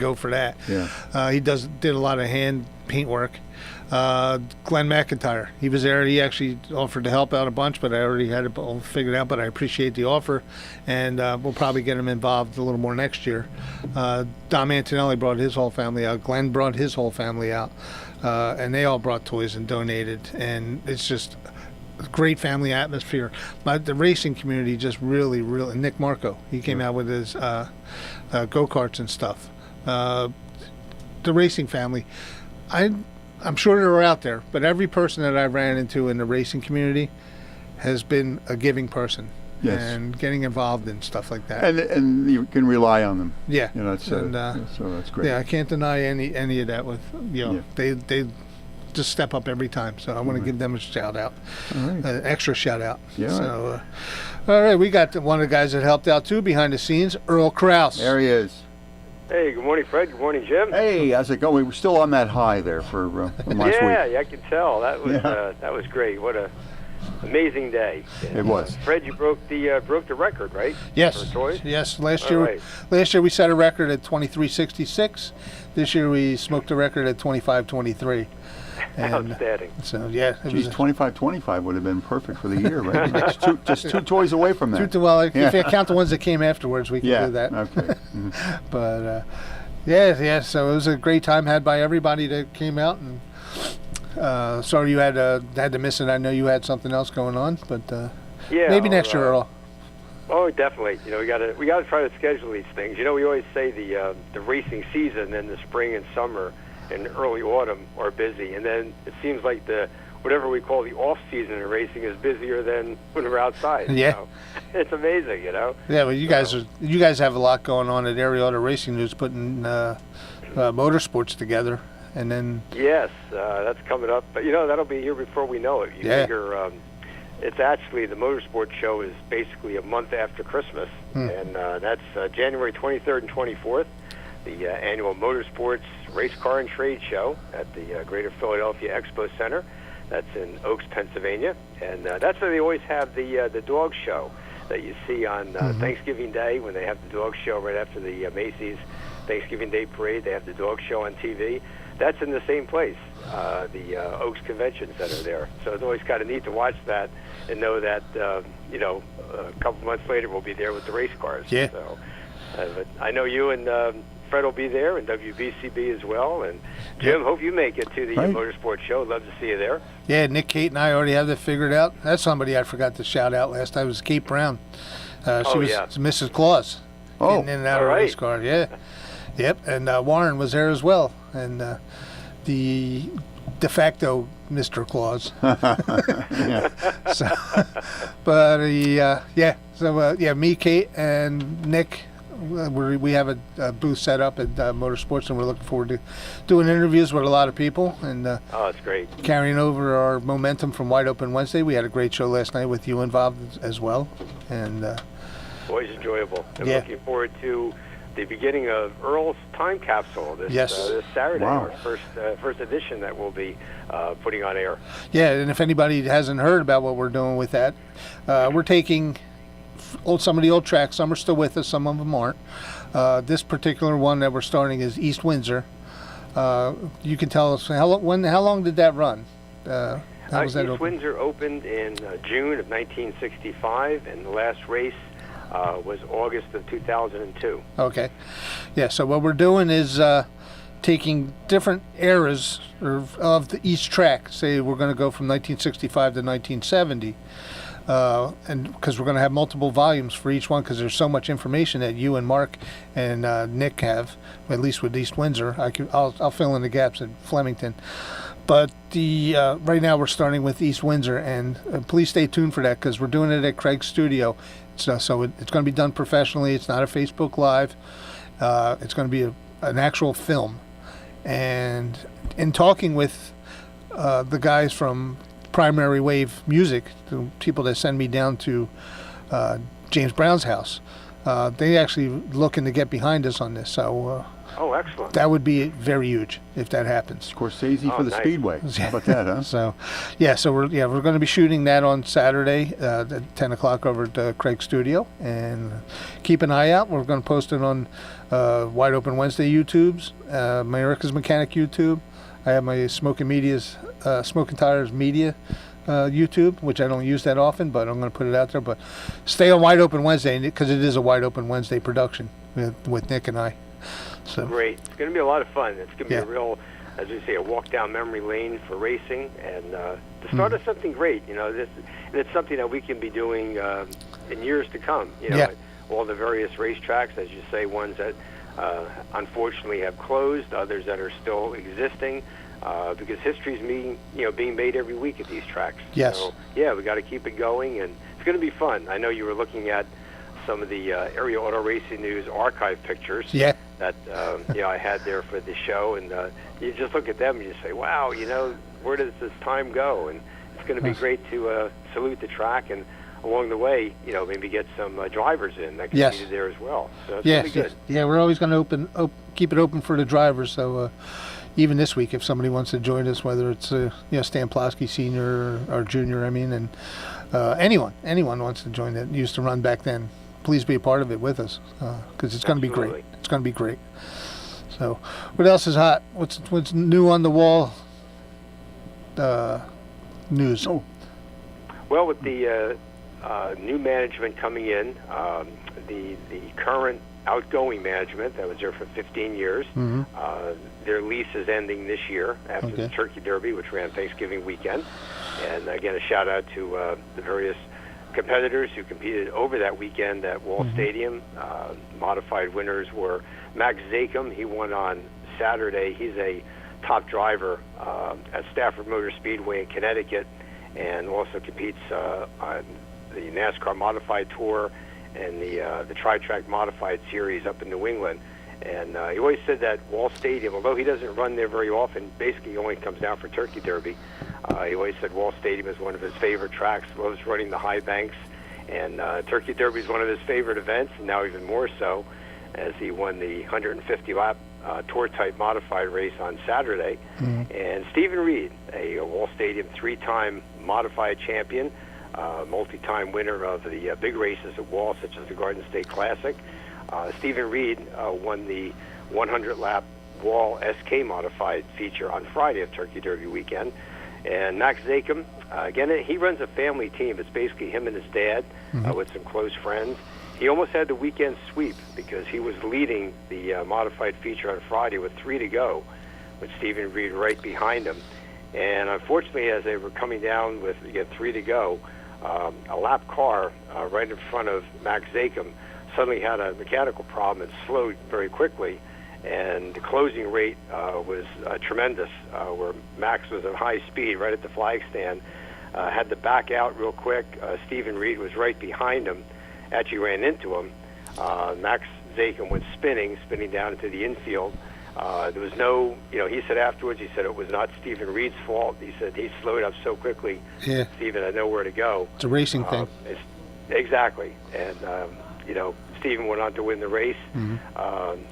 go for that. Yeah. He did a lot of hand paint work. Glenn McIntyre, he was there. He actually offered to help out a bunch, but I already had it all figured out. But I appreciate the offer, and we'll probably get him involved a little more next year. Dom Antonelli brought his whole family out. Glenn brought his whole family out, and they all brought toys and donated. And it's just a great family atmosphere. But the racing community just really. Nick Marco, he came out with his go-karts and stuff. The racing family, I'm sure they're out there, but every person that I ran into in the racing community has been a giving person. Yes. And getting involved in stuff like that. And you can rely on them. Yeah. You know, so that's great. Yeah, I can't deny any of that. With they just step up every time. So I want to give them a shout out, extra shout out. Yeah. So, all right, we got one of the guys that helped out too behind the scenes, Earl Krause. There he is. Hey, good morning, Fred. Good morning, Jim. Hey, how's it going? We were still on that high there for last week. Yeah, I can tell. That was great. What a amazing day. It was. Fred, you broke the record, right? Yes. For toys? Yes. Last year we set a record at 23.66. This year we smoked a record at 25.23. Outstanding. So yeah, geez, 25.25 would have been perfect for the year, right? just two toys away from that. If you count the ones that came afterwards, we can do that. Okay. Mm-hmm. But yeah. So it was a great time had by everybody that came out. And sorry you had to miss it. I know you had something else going on, but maybe next year, Earl. Oh, definitely. You know, we got to try to schedule these things. You know, we always say the racing season in the spring and summer and early autumn are busy, and then it seems like whatever we call the off season in racing is busier than when we're outside. Yeah, so it's amazing, you know. Yeah, well, you guys have a lot going on at Area Auto Racing News, putting motorsports together, and then yes, that's coming up. But you know, that'll be here before we know it. You figure it's actually the motorsport show is basically a month after Christmas, and that's January 23rd and 24th. The annual Motorsports Race Car and Trade Show at the Greater Philadelphia Expo Center. That's in Oaks, Pennsylvania. And that's where they always have the dog show that you see on Thanksgiving Day when they have the dog show right after the Macy's Thanksgiving Day Parade. They have the dog show on TV. That's in the same place, the Oaks Convention Center there. So it's always kind of neat to watch that and know that, a couple months later we'll be there with the race cars. Yeah. So, but I know you and Fred will be there, and WBCB as well. And Jim, hope you make it to the motorsport show. Love to see you there. Yeah, Nick, Kate, and I already have that figured out. That's somebody I forgot to shout out last time was Kate Brown. She was Mrs. Claus. Getting in and out of a race car. Yeah. Yep, and Warren was there as well. And the de facto Mr. Claus. Me, Kate, and Nick. We have a booth set up at Motorsports, and we're looking forward to doing interviews with a lot of people and that's great. Carrying over our momentum from Wide Open Wednesday. We had a great show last night with you involved as well, and always enjoyable. I'm looking forward to the beginning of Earl's Time Capsule this Saturday, our first edition that we'll be putting on air. Yeah, and if anybody hasn't heard about what we're doing with that, we're taking some of the old tracks. Some are still with us, some of them aren't. This particular one that we're starting is East Windsor. You can tell us how long did that run? East Windsor opened in June of 1965, and the last race was August of 2002. Okay. Yeah, so what we're doing is taking different eras of each track. Say we're going to go from 1965 to 1970. And because we're going to have multiple volumes for each one, because there's so much information that you and Mark and Nick have, at least with East Windsor. I'll fill in the gaps at Flemington. But right now we're starting with East Windsor, and please stay tuned for that, because we're doing it at Craig's studio. So it's going to be done professionally. It's not a Facebook Live. It's going to be an actual film. And in talking with the guys from Primary Wave Music, the people that send me down to James Brown's house, they actually looking to get behind us on this. So Oh, excellent. that would be very huge if that happens. Scorsese for the nice. Speedway. How about that, huh? So, so we're going to be shooting that on Saturday at 10 o'clock over at Craig's studio, and keep an eye out. We're going to post it on Wide Open Wednesday YouTubes, America's Mechanic YouTube. I have my Smoking Tires Media YouTube, which I don't use that often, but I'm going to put it out there. But stay on Wide Open Wednesday, because it is a Wide Open Wednesday production with Nick and I. So Great. It's going to be a lot of fun. It's going to be Yeah. a real, as we say, a walk down memory lane for racing, and the start of something great. You know, and it's something that we can be doing in years to come. You know, Yeah. all the various racetracks, as you say, ones that unfortunately have closed, others that are still existing. Because history's being made every week at these tracks. Yes. So, we got to keep it going, and it's going to be fun. I know you were looking at some of the Area Auto Racing News archive pictures Yeah. that I had there for the show, and you just look at them and you say, wow, where does this time go? And it's going to be great to salute the track, and along the way, maybe get some drivers in that Yes. competed there as well. So it's yeah, going to be good. yeah, we're always going to keep it open for the drivers. So even this week, if somebody wants to join us, whether it's Stan Plosky Senior or Junior, and anyone wants to join that used to run back then, please be a part of it with us, because it's going to be great. Absolutely. It's going to be great. So, what else is hot? What's new on the wall? News. Oh, Well, with the new management coming in, the current outgoing management that was there for 15 years, their lease is ending this year after the Turkey Derby, which ran Thanksgiving weekend. And again, a shout out to the various competitors who competed over that weekend at Wall Stadium. Modified winners were Max Zakum. He won on Saturday. He's a top driver at Stafford Motor Speedway in Connecticut, and also competes on the NASCAR Modified Tour and the Tri-Track Modified Series up in New England. And he always said that Wall Stadium, although he doesn't run there very often, basically he only comes down for Turkey Derby. He always said Wall Stadium is one of his favorite tracks, loves running the high banks, and Turkey Derby is one of his favorite events, and now even more so, as he won the 150-lap tour-type modified race on Saturday. And Stephen Reed, a Wall Stadium three-time modified champion, multi-time winner of the big races at Wall, such as the Garden State Classic. Stephen Reed won the 100-lap Wall SK modified feature on Friday of Turkey Derby weekend. And Max Zakum, again, he runs a family team. It's basically him and his dad with some close friends. He almost had the weekend sweep because he was leading the modified feature on Friday with 3 to go, with Stephen Reed right behind him. And unfortunately, as they were coming down with 3 to go, a lap car right in front of Max Zakum suddenly had a mechanical problem and slowed very quickly. And the closing rate was tremendous, where Max was at high speed right at the flag stand, had to back out real quick. Stephen Reed was right behind him, actually ran into him. Max Zakum went spinning down into the infield. There was no, he said afterwards, he said it was not Stephen Reed's fault. He said he slowed up so quickly, Stephen had nowhere to go. It's a racing thing. Exactly. And, Stephen went on to win the race.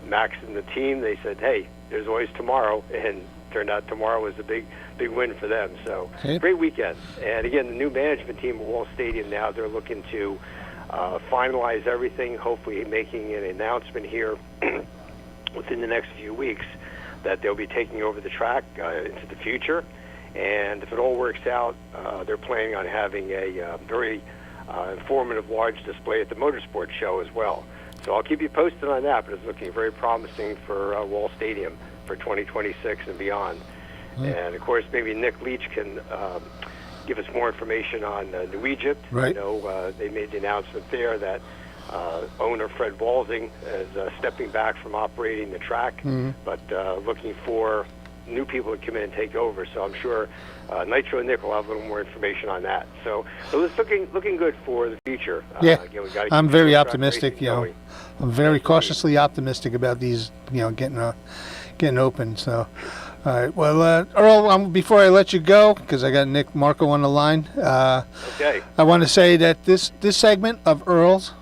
Max and the team, they said, hey, there's always tomorrow, and turned out tomorrow was a big win for them. So great weekend. And again, the new management team at Wall Stadium now, they're looking to finalize everything, hopefully making an announcement here within the next few weeks that they'll be taking over the track into the future. And if it all works out, they're planning on having a very informative large display at the Motorsport Show as well. So I'll keep you posted on that, but it's looking very promising for Wall Stadium for 2026 and beyond. And of course, maybe Nick Leach can give us more information on New Egypt. Right. They made the announcement there that owner Fred Walsing is stepping back from operating the track, but looking for new people to come in and take over. So I'm sure Nitro and Nick will have a little more information on that. So it's looking good for the future. Yeah, again, we gotta keep I'm very the track optimistic. racing going. I'm very cautiously optimistic about these, getting open. So, all right. Well, Earl, before I let you go, because I got Nick Marco on the line. Okay. I want to say that this segment of Earl's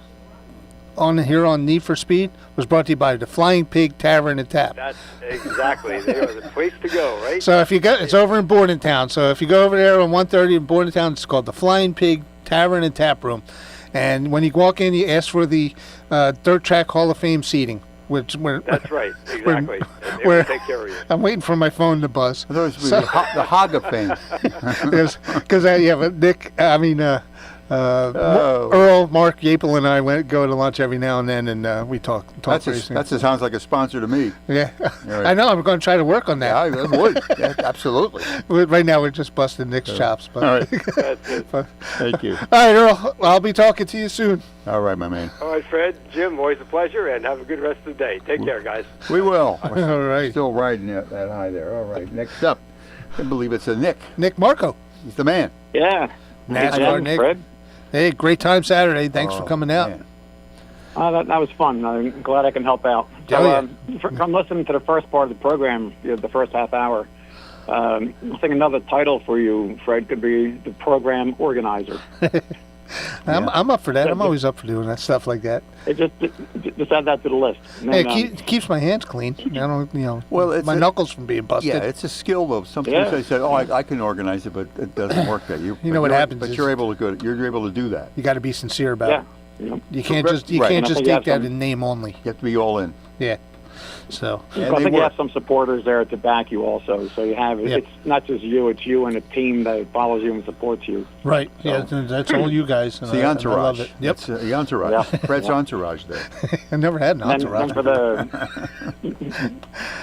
on here on Need for Speed was brought to you by the Flying Pig Tavern and Tap. That's exactly. They are the place to go, right? So if you go, it's over in Bordentown. So if you go over there on 130 in Bordentown, it's called the Flying Pig Tavern and Tap Room. And when you walk in, you ask for the Dirt Track Hall of Fame seating. That's right, exactly. And they Where- will take care of you. I'm waiting for my phone to buzz. I thought it was the Hog of Fame. Because Nick, Earl, Mark, Yapel, and I go to lunch every now and then, and we talk racing. That sounds like a sponsor to me. Yeah, Right. I know. I'm going to try to work on Yeah, that. I would. Yeah, absolutely. Right now, we're just busting Nick's chops. But. All right. That's it. Thank you. All right, Earl. I'll be talking to you soon. All right, my man. All right, Fred, Jim, always a pleasure, and have a good rest of the day. Take care, guys. We will. All right. Still riding that high there. All right. Next up, I can't believe it's a Nick. Nick Marco. He's the man. Yeah. NASCAR Nick. Fred. Hey, great time Saturday. Thanks for Oh, coming out. man. That was fun. I'm glad I can help out. Oh, I'm listening to the first part of the program, the first half hour. I think another title for you, Fred, could be the program organizer. I'm up for that. I'm always up for doing that stuff like that. Just add that to the list. And Hey, then, it keeps my hands clean. I don't, Well, it's my knuckles from being busted. Yeah, it's a skill though. Sometimes Yeah. they say, "Oh, I can organize it," but it doesn't work that You know what happens But is- you're able to do that. You got to be sincere about yeah. it. You know, You can't Right. just you Right. can't And I just think you take have that some- in name only. You have to be all in. Yeah. So And I they think you work. have some supporters there to back you also. So you have Yep. it's not just you; it's you and a team that follows you and supports you. right. Yeah, that's all you guys. It's and the I entourage. love it. Yep. It's the entourage. Yeah. Fred's entourage there. I never had an And entourage. then for the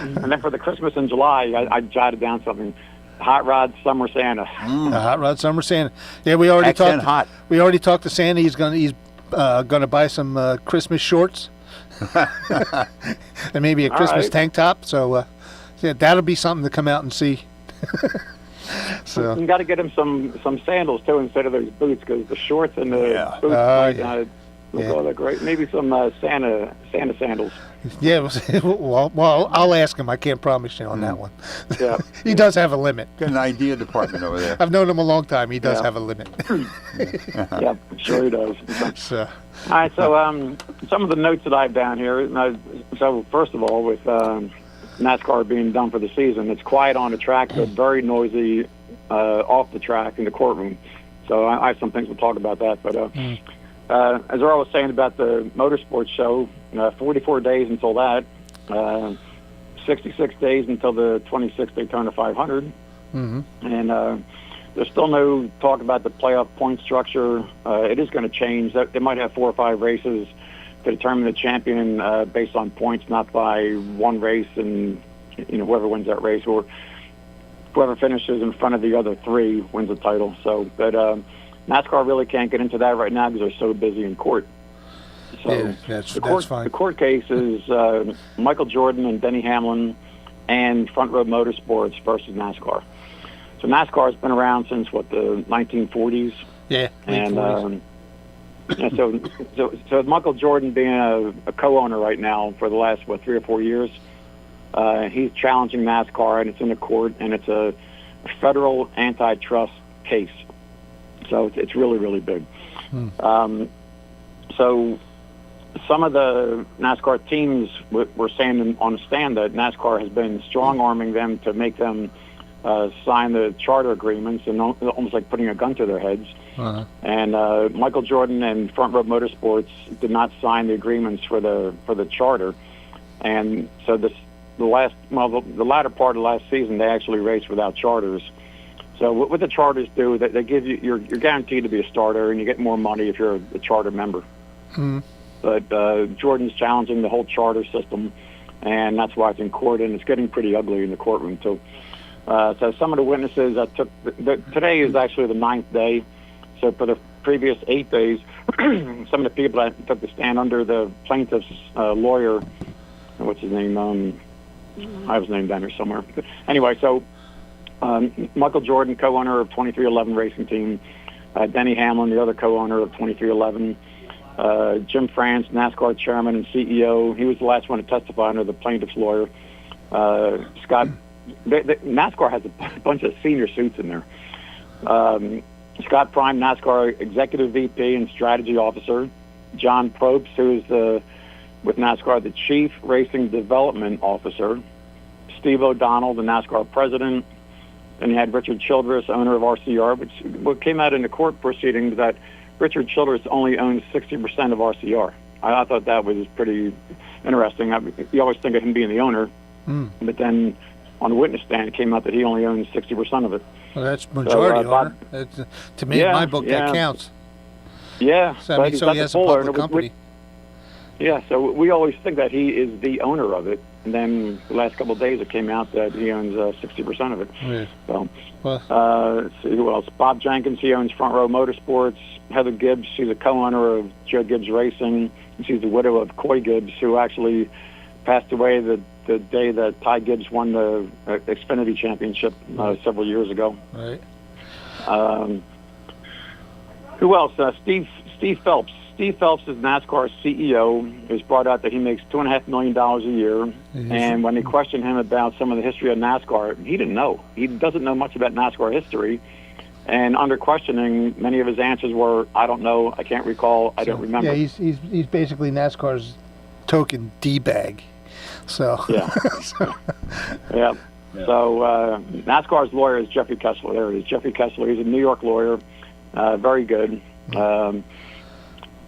and then for the Christmas in July, I jotted down something: Hot Rod Summer Santa. The Hot Rod Summer Santa. Yeah, we already Accent talked. hot. We already talked to Santa. He's gonna buy some Christmas shorts and maybe a All Christmas right. tank top. So yeah, that'll be something to come out and see. So You got to get him some sandals too instead of those boots, because the shorts and the Yeah. boots Yeah. look Yeah. all that great. Maybe some Santa sandals. yeah, well, I'll ask him. I can't promise you on that one. Yeah. He does have a limit. Got an idea department over there. I've known him a long time. He does Yeah. have a limit. Yeah, sure he does. So All right, so some of the notes that I have down here. So first of all, with NASCAR being done for the season, it's quiet on the track, but very noisy off the track in the courtroom. So I have some things to talk about that. But as Earl was saying about the motorsports show, 44 days until that, 66 days until the 26th Daytona 500, and there's still no talk about the playoff point structure. It is going to change. They might have 4 or 5 races to determine the champion based on points, not by one race and whoever wins that race, or whoever finishes in front of the other 3 wins the title. So, but NASCAR really can't get into that right now because they're so busy in court. So yeah, that's fine. The court case is Michael Jordan and Denny Hamlin and Front Row Motorsports versus NASCAR. So NASCAR has been around since the 1940s, Yeah. late and 40s. so Michael Jordan being a co-owner right now for the last 3 or 4 years, he's challenging NASCAR, and it's in the court, and it's a federal antitrust case. So it's really, really big. So some of the NASCAR teams were saying on the stand that NASCAR has been strong-arming them to make them sign the charter agreements, and almost like putting a gun to their heads. And Michael Jordan and Front Row Motorsports did not sign the agreements for the charter, and so the latter part of last season they actually raced without charters. So what the charters do, they give you you're guaranteed to be a starter, and you get more money if you're a charter member. But Jordan's challenging the whole charter system, and that's why it's in court, and it's getting pretty ugly in the courtroom too. So some of the witnesses that today is actually the 9th day. So for the previous 8 days, some of the people that took the stand under the plaintiff's lawyer, what's his name? I have his name down here somewhere. But anyway, so Michael Jordan, co-owner of 2311 Racing Team, Denny Hamlin, the other co-owner of 2311, Jim France, NASCAR chairman and CEO. He was the last one to testify under the plaintiff's lawyer. Scott. NASCAR has a bunch of senior suits in there. Scott Prime, NASCAR executive VP and strategy officer. John Probst, who is with NASCAR, the Chief Racing Development Officer, Steve O'Donnell, the NASCAR President, and you had Richard Childress, owner of RCR, what came out in the court proceedings that Richard Childress only owns 60% of RCR. I thought that was pretty interesting. You always think of him being the owner, but then on the witness stand, it came out that he only owns 60% of it. Well, that's majority owner. To me, in my book, that counts. Yeah, so, I mean, so he has a public company. So we always think that he is the owner of it. And then the last couple of days, it came out that he owns 60% of it. Yeah. So, let's see who else? Bob Jenkins, he owns Front Row Motorsports. Heather Gibbs, she's a co-owner of Joe Gibbs Racing. She's the widow of Coy Gibbs, who actually passed away the day that Ty Gibbs won the Xfinity Championship several years ago. Right. Who else? Steve Phelps. Steve Phelps is NASCAR's CEO. It was brought out that he makes $2.5 million a year. And when they questioned him about some of the history of NASCAR, he didn't know. He doesn't know much about NASCAR history. And under questioning, many of his answers were, I don't know, I can't recall, I don't remember. Yeah, he's basically NASCAR's token D-bag. So. Yeah. Yeah. So NASCAR's lawyer is Jeffrey Kessler. There it is, Jeffrey Kessler. He's a New York lawyer, very good.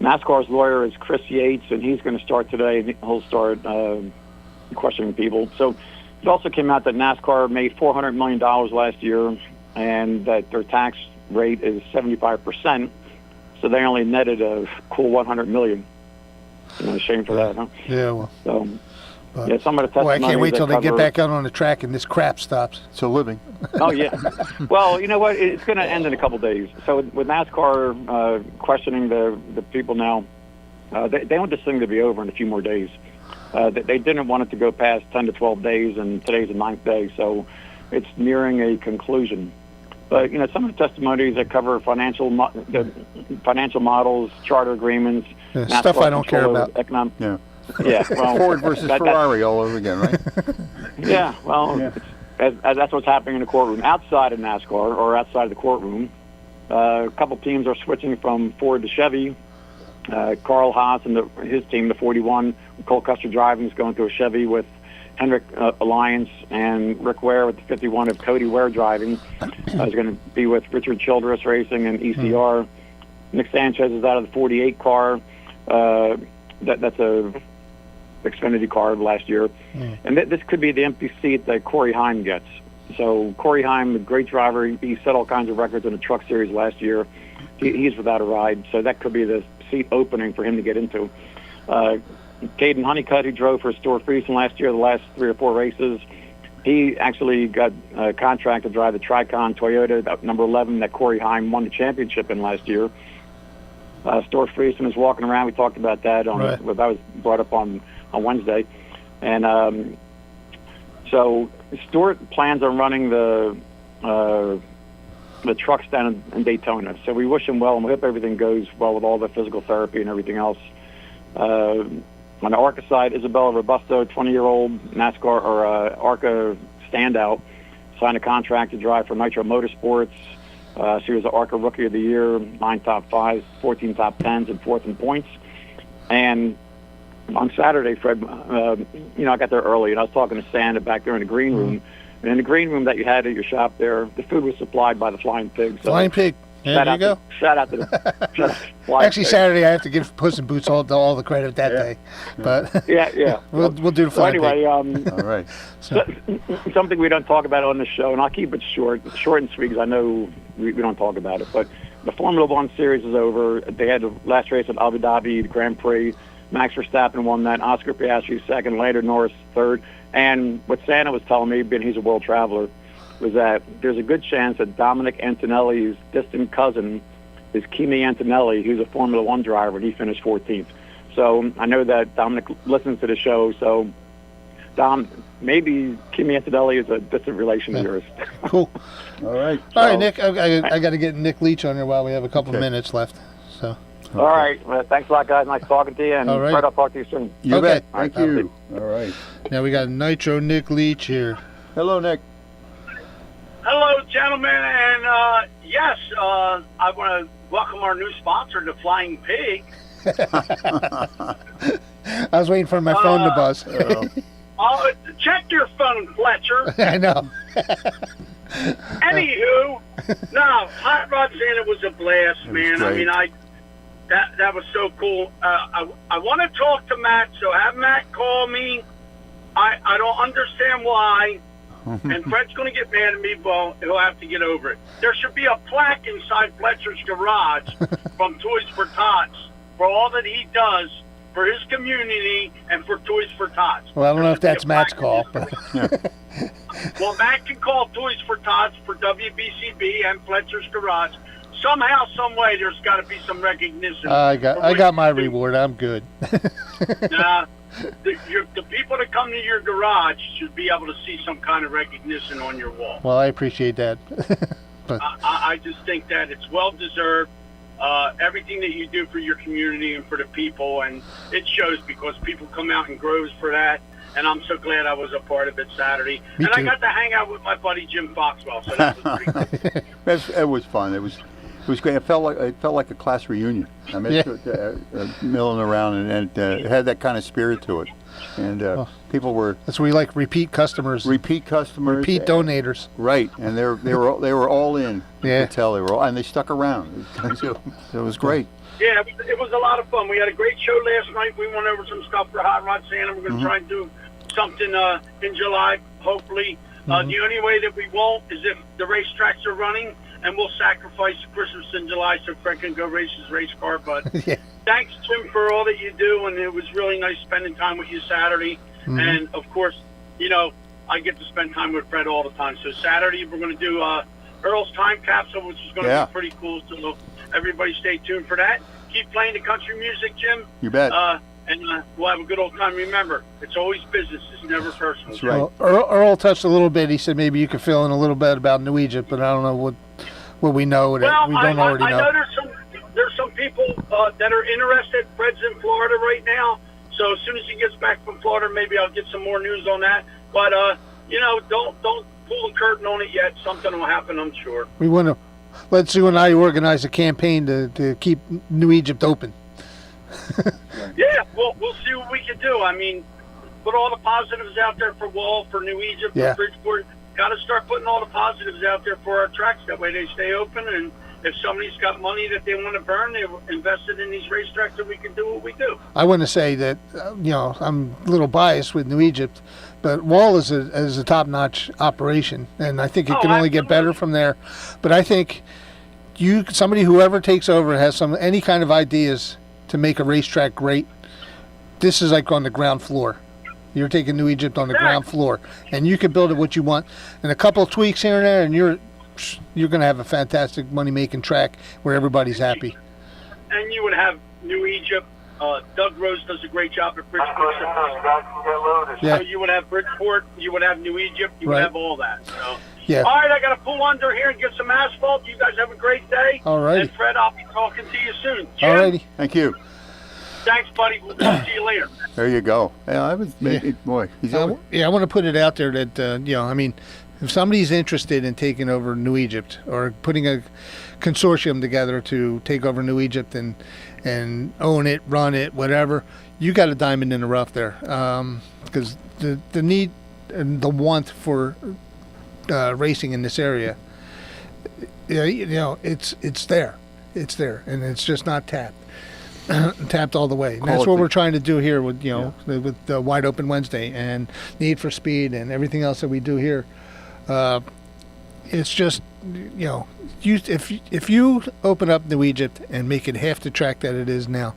NASCAR's lawyer is Chris Yates, and he's going to start today. He'll start questioning people. So it also came out that NASCAR made $400 million last year, and that their tax rate is 75%. So they only netted a cool $100 million. Shame for that, huh? Yeah, well. So, some of the testimonies. Well, I can't wait till they get back out on the track and this crap stops. It's a living. Oh, yeah. Well, you know what? It's going to end in a couple days. So with NASCAR questioning the people now, they want this thing to be over in a few more days. They didn't want it to go past 10 to 12 days, and today's the 9th day, so it's nearing a conclusion. But, some of the testimonies that cover financial models, charter agreements, stuff I don't care about. Yeah, well, Ford versus Ferrari all over again, right? Yeah, well, as that's what's happening in the courtroom. Outside of NASCAR, or outside of the courtroom, a couple teams are switching from Ford to Chevy. Carl Haas and his team, the 41, Cole Custer Driving, is going to a Chevy with Hendrick Alliance, and Rick Ware with the 51 of Cody Ware Driving is going to be with Richard Childress Racing and ECR. Nick Sanchez is out of the 48 car. That's a Xfinity car last year. And this could be the empty seat that Corey Heim gets. So Corey Heim, a great driver, he set all kinds of records in the Truck Series last year. He's without a ride, so that could be the seat opening for him to get into. Caden Honeycutt, who drove for Stuart Friesen last year, the last 3 or 4 races, he actually got a contract to drive the Tricon Toyota, number 11, that Corey Heim won the championship in last year. Stuart Friesen is walking around. We talked about that. That was brought up on Wednesday. And so Stuart plans on running the trucks down in Daytona. So we wish him well, and we hope everything goes well with all the physical therapy and everything else. On the ARCA side, Isabella Robusto, 20-year-old NASCAR or ARCA standout, signed a contract to drive for Nitro Motorsports. She was the ARCA Rookie of the Year, 9 top 5s, 14 top 10s, and 4th in points. And on Saturday, Fred, I got there early, and I was talking to Santa back there in the green room. And in the green room that you had at your shop there, the food was supplied by the Flying Pig. So Flying Pig. Yeah, there you go. Shout out to the Actually, Saturday I have to give Puss in Boots all the credit that day. But yeah. we'll do the Flying Pig. All right. Something we don't talk about on the show, and I'll keep it short and sweet because I know we don't talk about it. But the Formula One series is over. They had the last race at Abu Dhabi, the Grand Prix. Max Verstappen won that. Oscar Piastri second. Landon Norris third. And what Santa was telling me, being he's a world traveler, was that there's a good chance that Dominic Antonelli's distant cousin is Kimi Antonelli, who's a Formula One driver, and he finished 14th. So I know that Dominic listens to the show, so Dom, maybe Kimi Antonelli is a distant relation of yours. Cool. All right. All right, Nick, I got to get Nick Leach on here while we have a couple of minutes left. So. Okay. All right. Well, thanks a lot, guys. Nice talking to you. And all right. Fred, I'll talk to you soon. You bet. Right, Thank you. All right. Now we got Nitro Nick Leach here. Hello, Nick. Hello, gentlemen. And yes, I want to welcome our new sponsor, the Flying Pig. I was waiting for my phone to buzz. Check your phone, Fletcher. I know. Anywho, no, Hot Rod Santa was a blast, man. I great. mean, that was so cool. I want to talk to Matt, so have Matt call me. I don't understand why, and Fred's going to get mad at me, but he'll have to get over it. There should be a plaque inside Fletcher's garage from Toys for Tots for all that he does for his community and for Toys for Tots. Well, I don't know if that's Matt's call. But Well, Matt can call Toys for Tots for WBCB and Fletcher's Garage. Somehow, some way, there's got to be some recognition. I got my reward. I'm good. The people that come to your garage should be able to see some kind of recognition on your wall. Well, I appreciate that. But I just think that it's well deserved. Everything that you do for your community and for the people, and it shows because people come out in groves for that. And I'm so glad I was a part of it Saturday. Me and too. I got to hang out with my buddy Jim Foxwell, so that was pretty cool. It was fun. It was great. It felt like a class reunion. I mean, milling around, and it had that kind of spirit to it. And people were that's where we like repeat customers, repeat donators. Right, and they were all in. Yeah. You could tell they were all, and they stuck around. So it was great. Yeah, it was a lot of fun. We had a great show last night. We went over some stuff for Hot Rod Santa. We're going to try and do something in July, hopefully. The only way that we won't is if the racetracks are running, and we'll sacrifice Christmas in July so Fred can go race his race car. But thanks, Jim, for all that you do, and it was really nice spending time with you Saturday. And, of course, you know, I get to spend time with Fred all the time. So Saturday we're going to do Earl's Time Capsule, which is going to be pretty cool. So everybody stay tuned for that. Keep playing the country music, Jim. You bet. And we'll have a good old time. Remember, it's always business. It's never personal. That's right. Well, Earl touched a little bit. He said maybe you could fill in a little bit about New Egypt, but I don't know what we know that we don't already know. I know there's some people that are interested. Fred's in Florida right now, so as soon as he gets back from Florida, maybe I'll get some more news on that. But you know, don't pull the curtain on it yet. Something will happen, I'm sure. We want to. Let's you and I organize a campaign to keep New Egypt open. Yeah, we'll see what we can do. I mean, put all the positives out there for Wall, for New Egypt, for Bridgeport. Got to start putting all the positives out there for our tracks. That way they stay open. And if somebody's got money that they want to burn, they invest it in these racetracks so we can do what we do. I want to say that, you know, I'm a little biased with New Egypt, but Wall is a top-notch operation, and I think it can only get better from there. But I think whoever takes over has any kind of ideas to make a racetrack great. This is like on the ground floor. You're taking New Egypt on the ground floor, and you can build it what you want, and a couple of tweaks here and there, and you're going to have a fantastic money-making track where everybody's happy. And you would have New Egypt. Doug Rose does a great job at Bridgeport. So you would have Bridgeport, you would have New Egypt, you would have all that. So. Yeah. All right, I got to pull under here and get some asphalt. You guys have a great day. All right. And Fred, I'll be talking to you soon. Jim, All righty. Thank you. Thanks, buddy. We'll talk to you later. There you go. Yeah, I was boy. He's I want to put it out there that you know, I mean, if somebody's interested in taking over New Egypt or putting a consortium together to take over New Egypt and own it, run it, whatever, you got a diamond in the rough there, because the need and the want for racing in this area, you know, it's there, and it's just not tapped all the way. And that's what we're trying to do here with with the Wide Open Wednesday and Need for Speed and everything else that we do here. It's just, you know, if you open up New Egypt and make it half the track that it is now,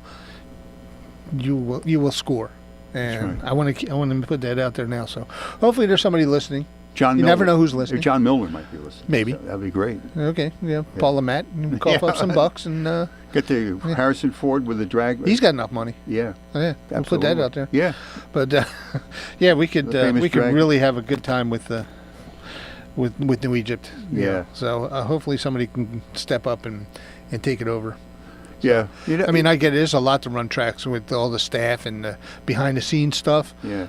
you will score. And I want to put that out there now. So hopefully there's somebody listening. John You Miller. never know who's listening. John Miller might be listening. Maybe. So that'd be great. Okay, yeah. Paul and Matt, and cough up some bucks, and Get to Harrison Ford with the drag. he's got enough money. Yeah. Oh, yeah, we'll put that Absolutely. out there. Yeah. But yeah, we could famous dragon. really have a good time with New Egypt. you Yeah. know. So hopefully somebody can step up and take it over. Yeah. You know, I mean, I get it. There's a lot to run tracks with all the staff and the behind-the-scenes stuff. Yeah.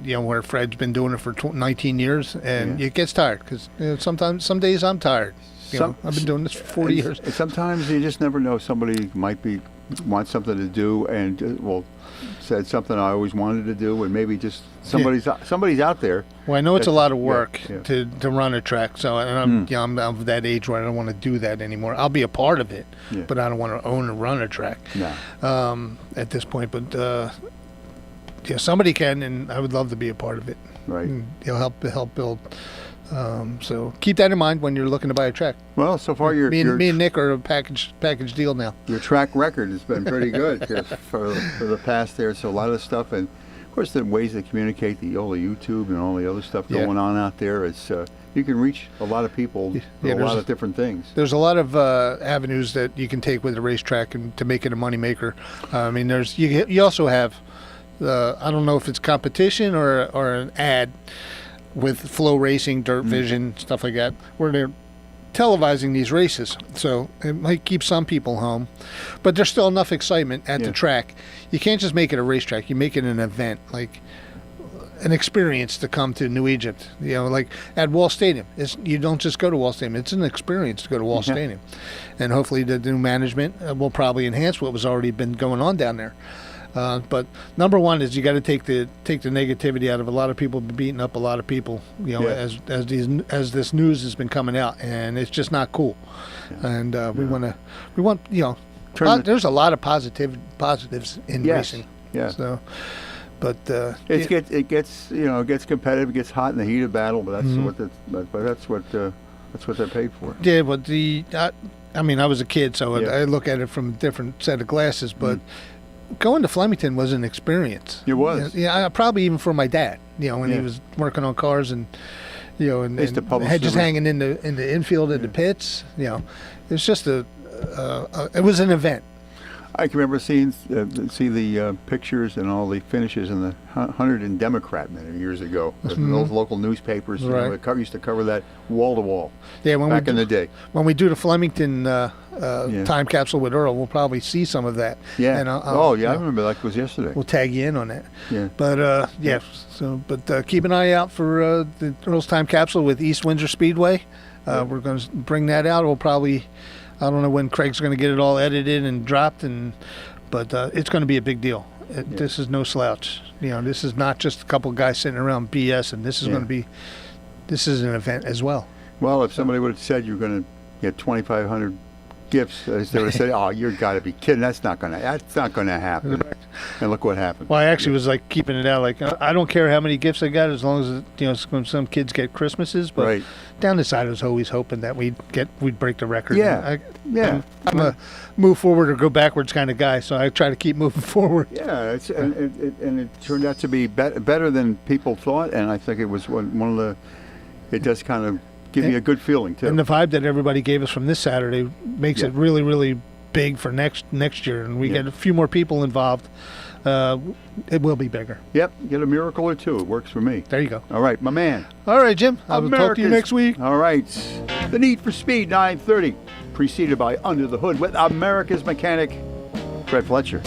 You know, where Fred's been doing it for 19 years, and it gets tired because some days I'm tired. You know, I've been doing this for 40 years. And sometimes you just never know. Somebody might be want something to do, and said something I always wanted to do, and maybe just somebody's out there. Well, I know it's a lot of work yeah. to run a track, so and I'm of that age where I don't want to do that anymore. I'll be a part of it, but I don't want to own and run a track at this point. But somebody can, and I would love to be a part of it. Right. And, help build. So keep that in mind when you're looking to buy a track. Well, so far me and Nick are a package deal now. Your track record has been pretty good for the past there. So a lot of stuff, and of course the ways to communicate, the YouTube and all the other stuff going on out there. It's you can reach a lot of people with a lot of different things. There's a lot of avenues that you can take with a racetrack and to make it a moneymaker. I mean, you also have I don't know if it's competition or an ad with Flow Racing, Dirt Vision, stuff like that, where they're televising these races. So it might keep some people home, but there's still enough excitement at the track. You can't just make it a racetrack. You make it an event, like an experience to come to New Egypt. Like at Wall Stadium. You don't just go to Wall Stadium. It's an experience to go to Wall Stadium. And hopefully the new management will probably enhance what was already been going on down there. But number one is you got to take the negativity out of a lot of people beating up a lot of people. As this news has been coming out, and it's just not cool. And we want there's a lot of positives in racing. Yeah. So, but it gets competitive. It gets hot in the heat of battle. But that's what they're paid for. Yeah, but I mean, I was a kid, so I look at it from a different set of glasses, but. Going to Flemington was an experience. It was. Yeah, probably even for my dad. When he was working on cars and just hanging in the infield of the pits. It's just it was an event. I can remember see the pictures and all the finishes in the Hunterdon Democrat years ago. Those local newspapers used to cover that wall to wall. Yeah, back in the day. When we do the Flemington time capsule with Earl, we'll probably see some of that. Yeah. And I remember that was yesterday. We'll tag you in on that. Yeah. But but keep an eye out for the Earl's time capsule with East Windsor Speedway. We're going to bring that out. We'll probably. I don't know when Craig's going to get it all edited and dropped, but it's going to be a big deal. This is no slouch. This is not just a couple of guys sitting around BS, and this is going to be. This is an event as well. Well, if somebody would have said you're going to get 2,500 gifts, they would have said, "Oh, you've got to be kidding! That's not going to happen." And look what happened. Well, I actually was like keeping it out. Like I don't care how many gifts I got, as long as some kids get Christmases. But down the side, I was always hoping that we'd break the record. Yeah, I'm a move forward or go backwards kind of guy, so I try to keep moving forward. Yeah, and it turned out to be better than people thought, and I think it was one of the. It does kind of give me a good feeling too. And the vibe that everybody gave us from this Saturday makes it really, really big for next year, and we get a few more people involved. It will be bigger. Yep, get a miracle or two. It works for me. There you go. All right, my man. All right, Jim. I will talk to you next week. All right. The Need for Speed 930, preceded by Under the Hood with America's Mechanic, Fred Fletcher.